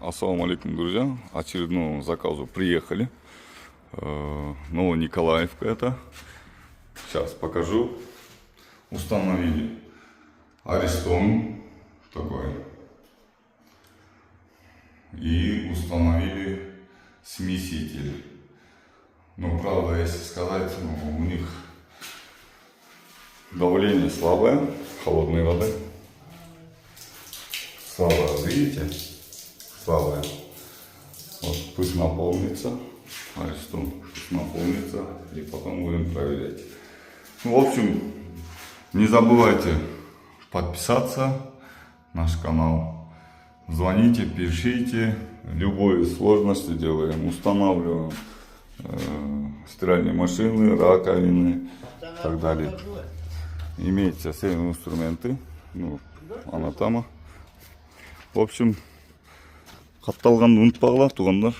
Ассаламу алейкум, друзья. Очередному заказу приехали. Новониколаевка это. Сейчас покажу. Установили Аристон такой. И установили смеситель. Но правда, если сказать, у них давление слабое, холодной воды. Слабое, видите? Слабое. Вот пусть наполнится. Аристон пусть наполнится. И потом будем проверять. В общем, не забывайте подписаться на наш канал. Звоните, пишите. Любые сложности делаем. Устанавливаем стиральные машины, раковины и так далее. Имеются все инструменты. Анатома. В общем, қапталғанды ұмытпағыла туғандар.